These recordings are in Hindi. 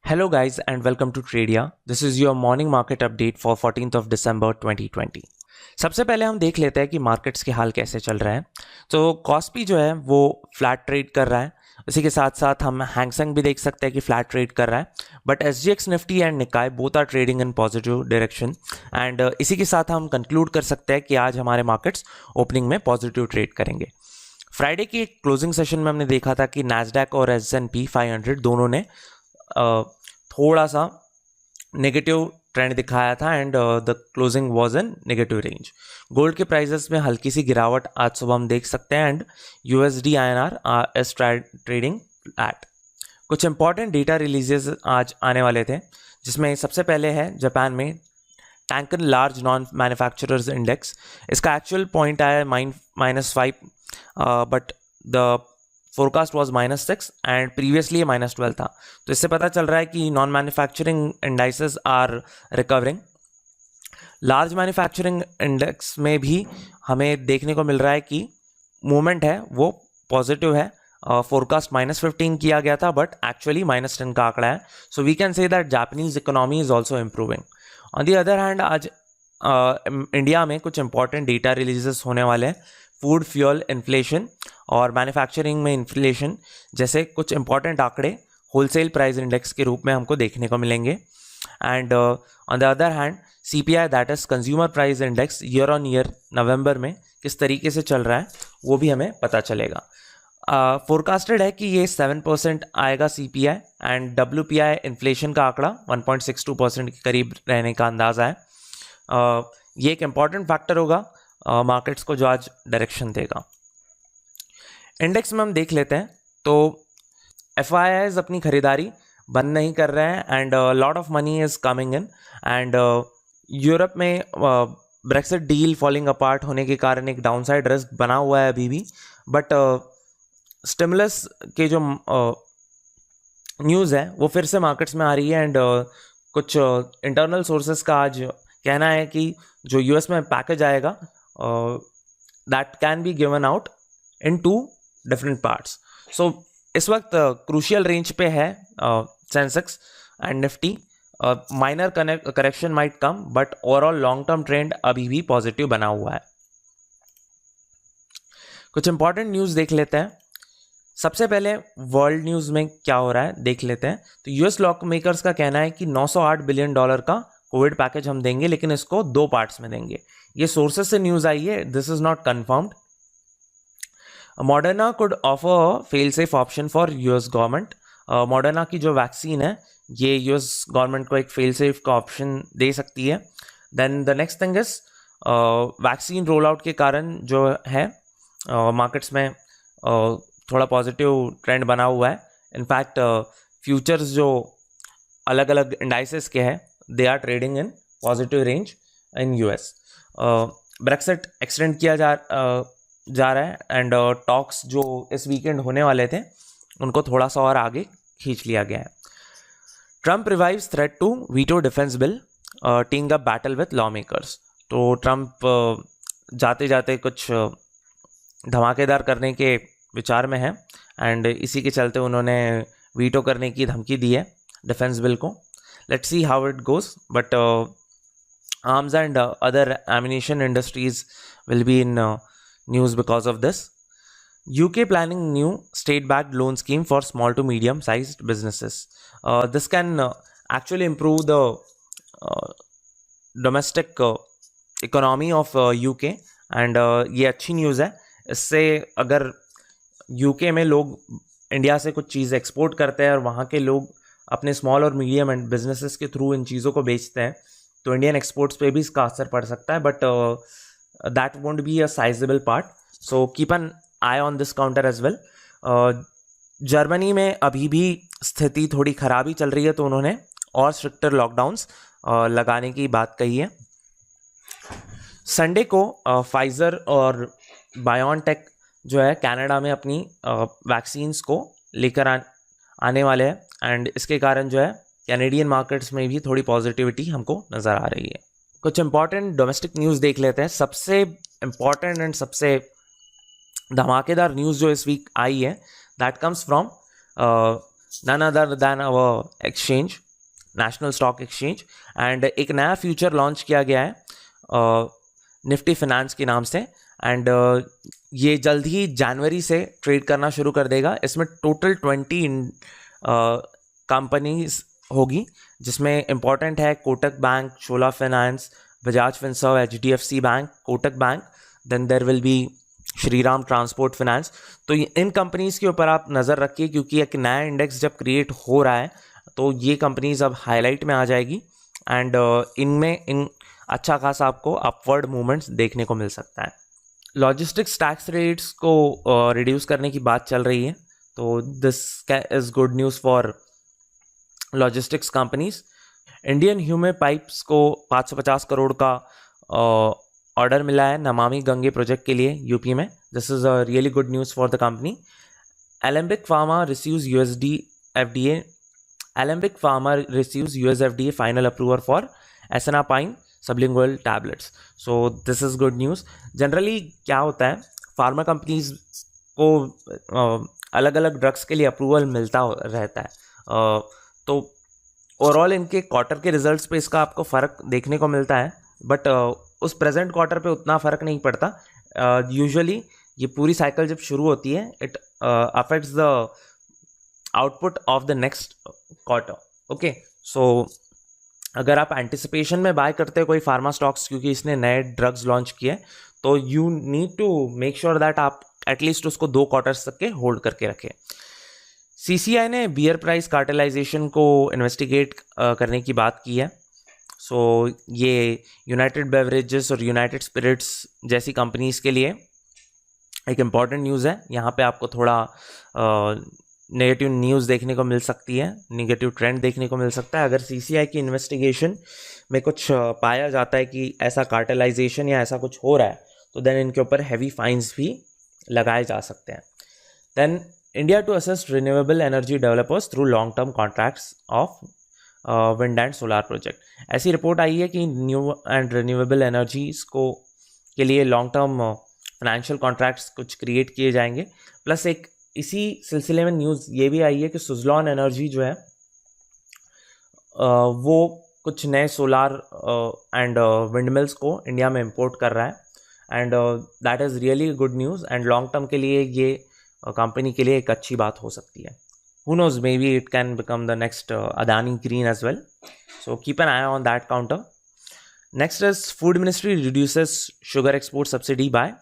Hello guys and welcome to Tradia. This is your morning market update for 14th of December 2020. सबसे पहले हम देख लेते हैं कि मार्केट्स के हाल कैसे चल रहे हैं। तो कॉस्पी जो है वो फ्लैट ट्रेड कर रहा है। इसी के साथ साथ हम हैंगसेंग भी देख सकते हैं कि फ्लैट ट्रेड कर रहा है। But SGX Nifty and Nikkei both are trading in positive direction and इसी के साथ हम कंक्लूड कर सकते हैं कि आज हमारे मार्केट्स ओपनिंग में पॉजिटिव ट्रेड करेंगे। फ्राइडे की क्लोजिंग सेशन में हमने देखा था कि नैस्डैक और S&P 500 दोनों ने थोड़ा सा नेगेटिव ट्रेंड दिखाया था and the closing was in negative range. Gold के प्राइसेस में हल्की सी गिरावट आज सुबह हम देख सकते हैं and USD INR is trading at. कुछ इंपॉर्टेंट डेटा रिलीजेस आज आने वाले थे, जिसमें सबसे पहले है जापान में टैंकन लार्ज नॉन मैन्युफैक्चरर्स इंडेक्स। इसका एक्चुअल पॉइंट आया -5 but the forecast was -6 and previously ये -12 था। तो इससे पता चल रहा है कि non manufacturing indices are recovering. Large manufacturing index में भी हमें देखने को मिल रहा है कि मूवमेंट है वो पॉजिटिव है। फोरकास्ट -15 किया गया था बट एक्चुअली -10 का आंकड़ा है। So we can say that Japanese economy is also improving. On the other hand आज इंडिया में कुछ इंपॉर्टेंट डेटा रिलीजेस होने वाले हैं। फूड फ्यूल इन्फ्लेशन और मैन्युफैक्चरिंग में इन्फ्लेशन जैसे कुछ इंपॉर्टेंट आंकड़े होलसेल प्राइस इंडेक्स के रूप में हमको देखने को मिलेंगे। And on the other hand CPI that is consumer price index year on year November में किस तरीके से चल रहा है वो भी हमें पता चलेगा। फोरकास्टेड है कि ये 7% आएगा CPI एंड WPI इन्फ्लेशन का आंकड़ा 1.62% के करीब रहने का अंदाज़ा है। ये एक इम्पॉर्टेंट फैक्टर होगा मार्केट्स को जो आज डायरेक्शन देगा। इंडेक्स में हम देख लेते हैं तो FIIs अपनी खरीदारी बंद नहीं कर रहे हैं and lot of money is coming in and Europe में ब्रेक्सिट डील फॉलिंग अपार्ट होने के कारण एक डाउनसाइड रिस्क बना हुआ है अभी भी। बट स्टिमुलस के जो न्यूज़ है वो फिर से मार्केट्स में आ रही है एंड कुछ इंटरनल सोर्सेस का आज कहना है कि जो US में पैकेज आएगा that can be given out in 2 different parts. So इस वक्त क्रूशियल रेंज पे है Sensex and Nifty. Minor correction might come but overall long term trend अभी भी पॉजिटिव बना हुआ है। कुछ इंपॉर्टेंट न्यूज़ देख लेते हैं। सबसे पहले वर्ल्ड न्यूज़ में क्या हो रहा है देख लेते हैं। तो US लॉक मेकर्स का कहना है कि $908 बिलियन का कोविड पैकेज हम देंगे, लेकिन इसको 2 पार्ट्स में देंगे। ये सोर्सेस से न्यूज़ आई है, this is not confirmed. Moderna could offer fail safe option for US government. Moderna की जो वैक्सीन है ये US गवर्नमेंट को एक फेल सेफ का ऑप्शन दे सकती है। Then the next thing is vaccine roll out के कारण जो है मार्केट्स में थोड़ा पॉजिटिव ट्रेंड बना हुआ है। इनफैक्ट फ्यूचर्स जो अलग अलग इंडाइसेस के हैं they are trading in positive range in US। Brexit extend किया जा रहा है एंड टॉक्स जो इस वीकेंड होने वाले थे उनको थोड़ा सा और आगे खींच लिया गया है। Trump revives threat to veto defence bill teeing up battle with law makers. तो ट्रम्प जाते जाते कुछ धमाकेदार करने के विचार में है एंड इसी के चलते उन्होंने वीटो करने की धमकी दी है डिफेंस बिल को। Let's see how it goes but arms and other ammunition industries will be in news because of this. UK planning new state-backed loan scheme for small to medium-sized businesses. This can actually improve the domestic economy of UK and ये अच्छी न्यूज़ है। इससे अगर UK में लोग इंडिया से कुछ चीज़ एक्सपोर्ट करते हैं और वहाँ के लोग अपने स्मॉल और मीडियम एंड बिजनेसेस के थ्रू इन चीज़ों को बेचते हैं तो इंडियन एक्सपोर्ट्स पे भी इसका असर पड़ सकता है। But that won't be a sizeable part, so keep an eye on this counter as well. Germany में अभी भी स्थिति थोड़ी ख़राब ही चल रही है तो उन्होंने और स्ट्रिक्टर लॉकडाउन्स लगाने की बात कही है। संडे को फाइज़र और बायोनटेक जो है कनाडा में अपनी वैक्सीन्स को लेकर आने वाले हैं एंड इसके कारण जो है कैनेडियन मार्केट्स में भी थोड़ी पॉजिटिविटी हमको नज़र आ रही है। कुछ इंपॉर्टेंट डोमेस्टिक न्यूज़ देख लेते हैं। सबसे इंपॉर्टेंट एंड सबसे धमाकेदार न्यूज़ जो इस वीक आई है that comes from none other than our exchange, national stock exchange. And एक नया फ्यूचर लॉन्च किया गया है निफ्टी फिनेंस के नाम से. एंड ये जल्द ही जनवरी से ट्रेड करना शुरू कर देगा. इसमें टोटल 20 कंपनीज होगी, जिसमें इंपॉर्टेंट है Kotak bank, Chola finance, Bajaj Finserv, HDFC bank, Kotak bank. Then there will be Shriram transport finance. तो इन कंपनीज के ऊपर आप नज़र रखिए, क्योंकि एक नया इंडेक्स जब क्रिएट हो रहा है तो ये कंपनीज अब हाईलाइट में आ जाएगी. एंड इन अच्छा खासा आपको अपवर्ड मूवमेंट्स देखने को मिल सकता है. लॉजिस्टिक्स टैक्स रेट्स को रिड्यूस करने की बात चल रही है, तो this is good news for logistics companies. Indian ह्यूमे pipes को 550 करोड़ का ऑर्डर मिला है नमामि गंगे प्रोजेक्ट के लिए यूपी में. This is a really good news for the company. Alembic Pharma receives US FDA final approval for Asenapine sublingual tablets. So this is good news. Generally क्या होता है, फार्मा कंपनीज को अलग अलग ड्रग्स के लिए अप्रूवल मिलता रहता है. तो ओवरऑल इनके क्वार्टर के रिजल्ट्स पे इसका आपको फ़र्क देखने को मिलता है, बट उस प्रेजेंट क्वार्टर पे उतना फ़र्क नहीं पड़ता. यूजुअली ये पूरी साइकिल जब शुरू होती है, it affects the output of the next quarter. Okay, so अगर आप एंटिसिपेशन में बाय करते हो कोई फार्मा स्टॉक्स क्योंकि इसने नए ड्रग्स लॉन्च किए, तो you need to make sure that आप एटलीस्ट उसको 2 क्वार्टर्स तक के होल्ड करके रखें. CCI ने बियर प्राइस कार्टेलाइजेशन को इन्वेस्टिगेट करने की बात की है. सो ये यूनाइटेड बेवरेजेस और यूनाइटेड स्पिरिट्स जैसी कंपनीज के लिए एक इम्पॉर्टेंट न्यूज़ है. यहाँ पे आपको थोड़ा नेगेटिव न्यूज़ देखने को मिल सकती है, नेगेटिव ट्रेंड देखने को मिल सकता है. अगर CCI की इन्वेस्टिगेशन में कुछ पाया जाता है कि ऐसा कार्टेलाइजेशन या ऐसा कुछ हो रहा है, तो देन इनके ऊपर हैवी फाइन्स भी लगाए जा सकते हैं. Then India to assist renewable energy developers through long term contracts of wind and solar project. ऐसी रिपोर्ट आई है कि न्यू एंड रिन्यूएबल एनर्जीज को के लिए लॉन्ग टर्म फाइनेंशियल कॉन्ट्रैक्ट्स कुछ क्रिएट किए जाएंगे. प्लस एक इसी सिलसिले में न्यूज़ ये भी आई है कि सुजलॉन एनर्जी जो है वो कुछ नए सोलार एंड विंड मिल्स को इंडिया में इंपोर्ट कर रहा है. And that is really good news. And long term के लिए ये कंपनी के लिए एक अच्छी बात हो सकती है. Who knows, maybe it can become the next Adani green as well. So keep an eye on that counter. Next is food ministry reduces sugar export subsidy by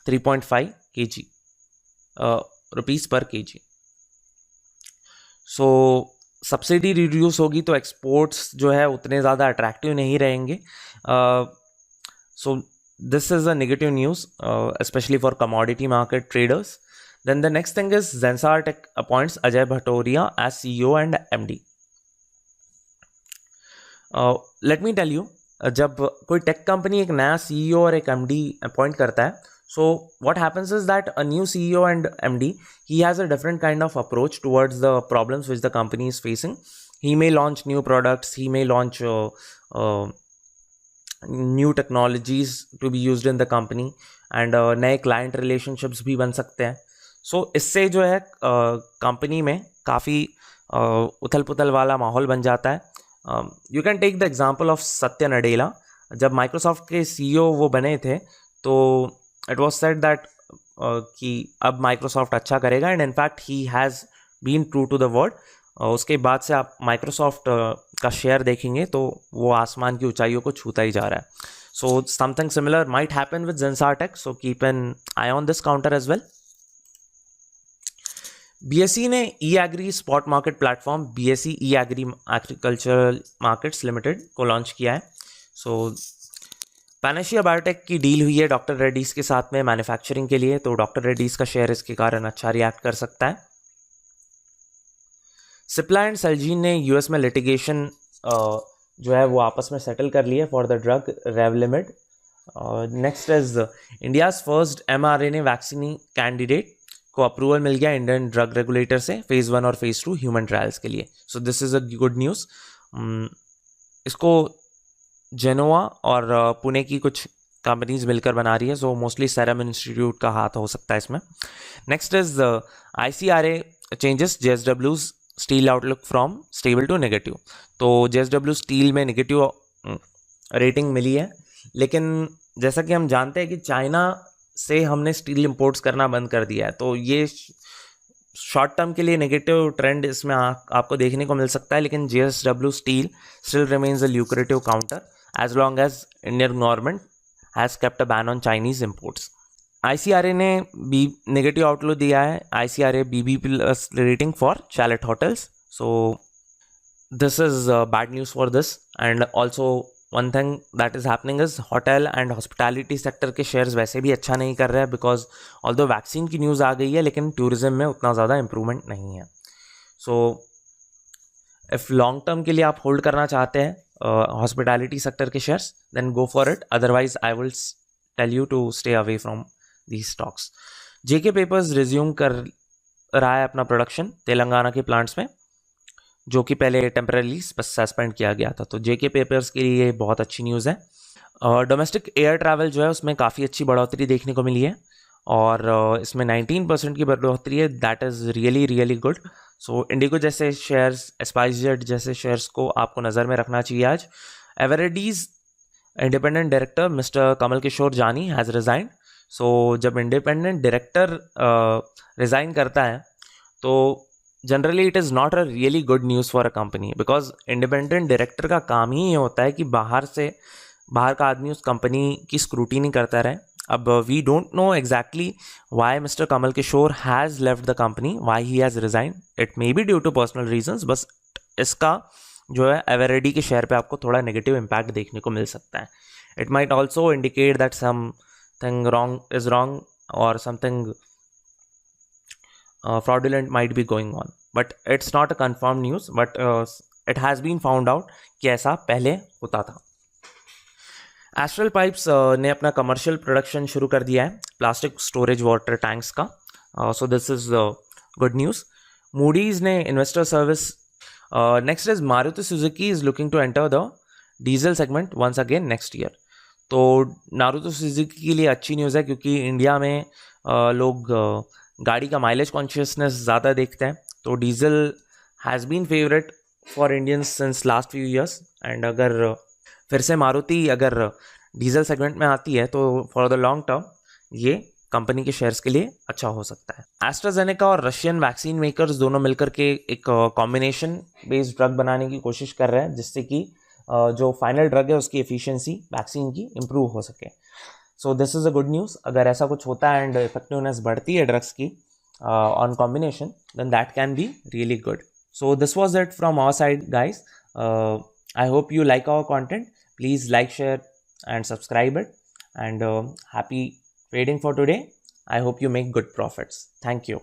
3.5 kg rupees per kg. So subsidy reduce होगी तो एक्सपोर्ट्स जो है उतने ज़्यादा अट्रैक्टिव नहीं रहेंगे. So this is a negative news specially for commodity market traders. Then the next thing is Zensar tech appoints Ajay Bhatoria as CEO and MD. Let me tell you, जब कोई टेक कंपनी एक नया CEO और एक MD अपॉइंट करता है, so what happens is that a new CEO and MD, he has a different kind of approach towards the problems which the company is facing. He may launch new products, he may launch new technologies to be used in the company, and नए client relationships भी बन सकते हैं. So इससे जो है कंपनी में काफ़ी उथल पुथल वाला माहौल बन जाता है. You can take the example of Satya Nadella. जब माइक्रोसॉफ्ट के CEO वो बने थे, तो इट वॉज सेड दैट कि अब माइक्रोसॉफ्ट अच्छा करेगा, and in fact he has been true to the word. उसके बाद से आप माइक्रोसॉफ्ट का शेयर देखेंगे तो वो आसमान की ऊंचाइयों को छूता ही जा रहा है. So something similar might happen with Zensar tech, so keep an eye on this counter as well. BSE ने E-Agri spot market platform BSE E-Agri agricultural markets limited को लॉन्च किया है. सो पैनेशिया बायोटेक की डील हुई है डॉक्टर रेड्डीज़ के साथ में मैन्युफैक्चरिंग के लिए, तो डॉक्टर रेड्डीज़ का शेयर इसके कारण अच्छा रिएक्ट कर सकता है. सिप्ला एंड सेलजीन ने US में लिटिगेशन जो है वो आपस में सेटल कर लिया for the drug Revlimid. Next is India's first mRNA vaccine candidate को अप्रूवल मिल गया इंडियन ड्रग रेगुलेटर से फेज़ 1 और फेज़ 2 ह्यूमन ट्रायल्स के लिए. So this is a good news. इसको जेनोवा और पुणे की कुछ कंपनीज मिलकर बना रही है, सो मोस्टली सेरम इंस्टीट्यूट का हाथ हो सकता है इसमें. Next is ICRA changes JSW's steel outlook from stable to negative. तो JSW स्टील में नेगेटिव रेटिंग मिली है, लेकिन जैसा कि हम जानते हैं कि चाइना से हमने स्टील इंपोर्ट्स करना बंद कर दिया है, तो ये शॉर्ट टर्म के लिए नेगेटिव ट्रेंड इसमें आपको देखने को मिल सकता है। लेकिन JSW steel still remains a lucrative counter as long as Indian government has kept a ban on Chinese imports. ICRA ने बी नेगेटिव आउटलुक दिया है, ICRA BB+ rating for Chalet hotels. So this is bad news for this. And also one thing that is happening is hotel and hospitality sector के शेयर्स वैसे भी अच्छा नहीं कर रहे हैं, बिकॉज ऑल्दो वैक्सीन की न्यूज़ आ गई है लेकिन टूरिज्म में उतना ज़्यादा इंप्रूवमेंट नहीं है। सो इफ़ लॉन्ग टर्म के लिए आप होल्ड करना चाहते हैं हॉस्पिटैलिटी सेक्टर के shares, then go for it, otherwise I will tell you to stay away from these stocks. JK papers resume कर रहा है अपना प्रोडक्शन तेलंगाना के प्लांट्स में, जो कि पहले टेम्परली सस्पेंड किया गया था। तो JK पेपर्स के लिए बहुत अच्छी न्यूज़ है। डोमेस्टिक एयर ट्रैवल जो है उसमें काफ़ी अच्छी बढ़ोतरी देखने को मिली है, और इसमें 19% की बढ़ोतरी है। That is really really good. So Indigo जैसे शेयर्स, स्पाइसजेट जैसे शेयर्स को आपको नज़र में रखना चाहिए आज। एवरेडीज इंडिपेंडेंट डायरेक्टर मिस्टर कमल किशोर जानी हैज़ रिजाइंड। सो जब इंडिपेंडेंट डायरेक्टर रिज़ाइन करता है तो generally it is not a really good news for a company, because independent director का काम ही ये होता है कि बाहर का आदमी उस कंपनी की स्क्रूटिनी करता रहे। अब we don't know exactly why mister Kamal Kishore has left the company, why he has resign. It may be due to personal reasons, बस इसका जो है एवरेडी के शेयर पे आपको थोड़ा नेगेटिव इम्पैक्ट देखने को मिल सकता है। It might also indicate that something wrong is wrong, or something fraudulent might be going on, but it's not a confirmed news, but it has been found out कि ऐसा पहले होता था। एस्ट्रल पाइप्स ने अपना कमर्शियल प्रोडक्शन शुरू कर दिया है प्लास्टिक स्टोरेज वाटर टैंक्स का। So this is good news. Moody's ने investor service. Next is Maruti Suzuki is looking to enter the diesel segment once again next year. तो मारुति सुजुकी के लिए अच्छी न्यूज़ है, क्योंकि इंडिया में लोग गाड़ी का माइलेज कॉन्शियसनेस ज़्यादा देखते हैं। तो diesel has been favourite for Indians since last few years, and अगर फिर से मारुति अगर डीजल सेगमेंट में आती है तो फॉर द लॉन्ग टर्म ये कंपनी के शेयर्स के लिए अच्छा हो सकता है। एस्ट्राजेनेका और रशियन वैक्सीन मेकर्स दोनों मिलकर के एक कॉम्बिनेशन बेस्ड ड्रग बनाने की कोशिश कर रहे हैं, जिससे कि जो फाइनल ड्रग है उसकी एफिशिएंसी वैक्सीन की इम्प्रूव हो सके। सो this is a good news. अगर ऐसा कुछ होता है एंड इफेक्टिवनेस बढ़ती है ड्रग्स की on combination, then that can be really good. So this was it from our side guys. I hope you like our content. Please like, share and subscribe it, and happy trading for today. I hope you make good profits. Thank you.